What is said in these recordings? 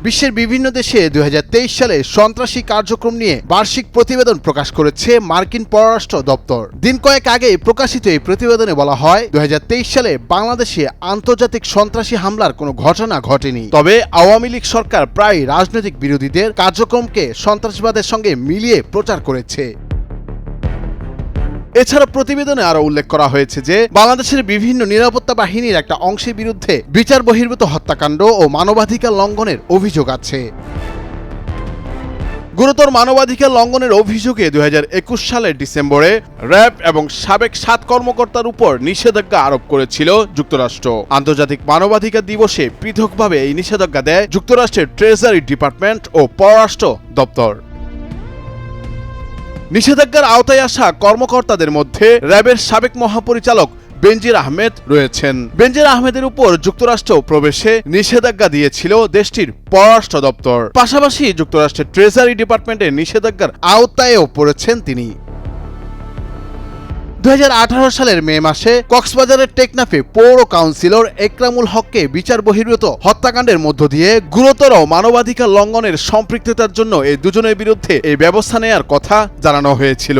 বিশ্বের বিভিন্ন দেশে 2023 সালে সন্ত্রাসী কার্যক্রম নিয়ে বার্ষিক প্রতিবেদন প্রকাশ করেছে মার্কিন পররাষ্ট্র দপ্তর। দিন কয়েক আগে প্রকাশিত এই প্রতিবেদনে বলা হয় 2023 সালে বাংলাদেশে আন্তর্জাতিক সন্ত্রাসী হামলার কোনো ঘটনা ঘটেনি। তবে আওয়ামী লীগ সরকার প্রায় রাজনৈতিক বিরোধীদের কার্যক্রমকে সন্ত্রাসবাদের সঙ্গে মিলিয়ে প্রচার করেছে। এছাড়া প্রতিবেদনে আরো উল্লেখ করা হয়েছে যে বাংলাদেশের বিভিন্ন নিরাপত্তা বাহিনীর একটা অংশের বিরুদ্ধে বিচার বহির্ভূত হত্যাকাণ্ড ও মানবাধিকার লঙ্ঘনের অভিযোগ আছে। গুরুতর মানবাধিকার লঙ্ঘনের অভিযোগে 2021 সালের ডিসেম্বরে র্যাব এবং সাবেক 7 কর্মকর্তার উপর নিষেধাজ্ঞা আরোপ করেছিল যুক্তরাষ্ট্র। আন্তর্জাতিক মানবাধিকার দিবসে পৃথকভাবে এই নিষেধাজ্ঞা দেয় যুক্তরাষ্ট্রের ট্রেজারি ডিপার্টমেন্ট ও পররাষ্ট্র দপ্তর। নিষেধাজ্ঞার আওতায় আসা কর্মকর্তাদের মধ্যে র্যাবের সাবেক মহাপরিচালক বেনজির আহমেদ রয়েছেন। বেনজির আহমেদের উপর যুক্তরাষ্ট্র প্রবেশে নিষেধাজ্ঞা দিয়েছিল দেশটির পররাষ্ট্র দপ্তর। পাশাপাশি যুক্তরাষ্ট্রের ট্রেজারি ডিপার্টমেন্টের নিষেধাজ্ঞার আওতায়ও পড়েছেন তিনি। 2018 সালের মে মাসে কক্সবাজারের টেকনাফে পৌর কাউন্সিলর একরামুল হককে বিচার বহির্ভূত হত্যাকাণ্ডের মধ্য দিয়ে গুরুতর মানবাধিকার লঙ্ঘনের সম্পৃক্ততার জন্য এই দুজনের বিরুদ্ধে এই ব্যবস্থা নেয়ার কথা জানানো হয়েছিল।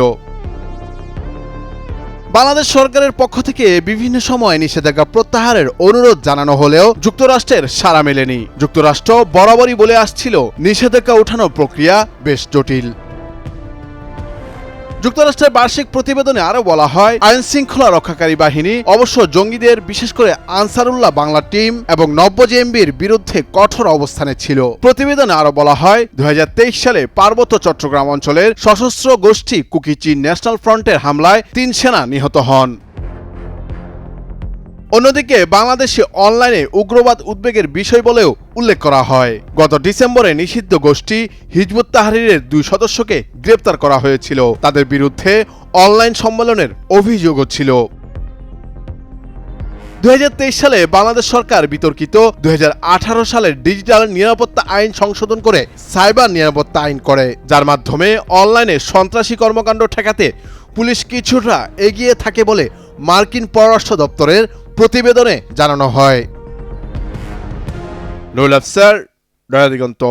বাংলাদেশ সরকারের পক্ষ থেকে বিভিন্ন সময় নিষেধাজ্ঞা প্রত্যাহারের অনুরোধ জানানো হলেও যুক্তরাষ্ট্রের সাড়া মেলেনি। যুক্তরাষ্ট্র বরাবরই বলে আসছিল নিষেধাজ্ঞা ওঠানোর প্রক্রিয়া বেশ জটিল। যুক্তরাষ্ট্রের বার্ষিক প্রতিবেদনে আরো বলা হয় আইন শৃঙ্খলা রক্ষাকারী বাহিনী অবশ্য জঙ্গিদের বিশেষ করে আনসারুল্লাহ বাংলা টিম এবং নব্য জেএমবির বিরুদ্ধে কঠোর অবস্থানে ছিল। প্রতিবেদনে আরো বলা হয় 2023 সালে পার্বত্য চট্টগ্রাম অঞ্চলের সশস্ত্র গোষ্ঠী কুকিচি ন্যাশনাল ফ্রন্টের হামলায় 3 সেনা নিহত হন। অন্যদিকে বাংলাদেশে অনলাইনে উগ্রবাদ উদ্বেগের বিষয় বলেও উল্লেখ করা হয়। গত ডিসেম্বরে নিষিদ্ধ গোষ্ঠী হিজবুত তাহরীরের 2 সদস্যকে গ্রেপ্তার করা হয়েছিল। তাদের বিরুদ্ধে অনলাইন সম্মেলনের অভিযোগও ছিল। 2023 সালে বাংলাদেশ সরকার বিতর্কিত 2018 সালের ডিজিটাল নিরাপত্তা আইন সংশোধন করে সাইবার নিরাপত্তা আইন করে, যার মাধ্যমে অনলাইনে সন্ত্রাসী কর্মকাণ্ড ঠেকাতে পুলিশ কিছুটা এগিয়ে থাকে বলে মার্কিন পররাষ্ট্র দপ্তরের প্রতিবেদনে জানানো হয়। নুরুল আফসার, দয়া দিগন্ত।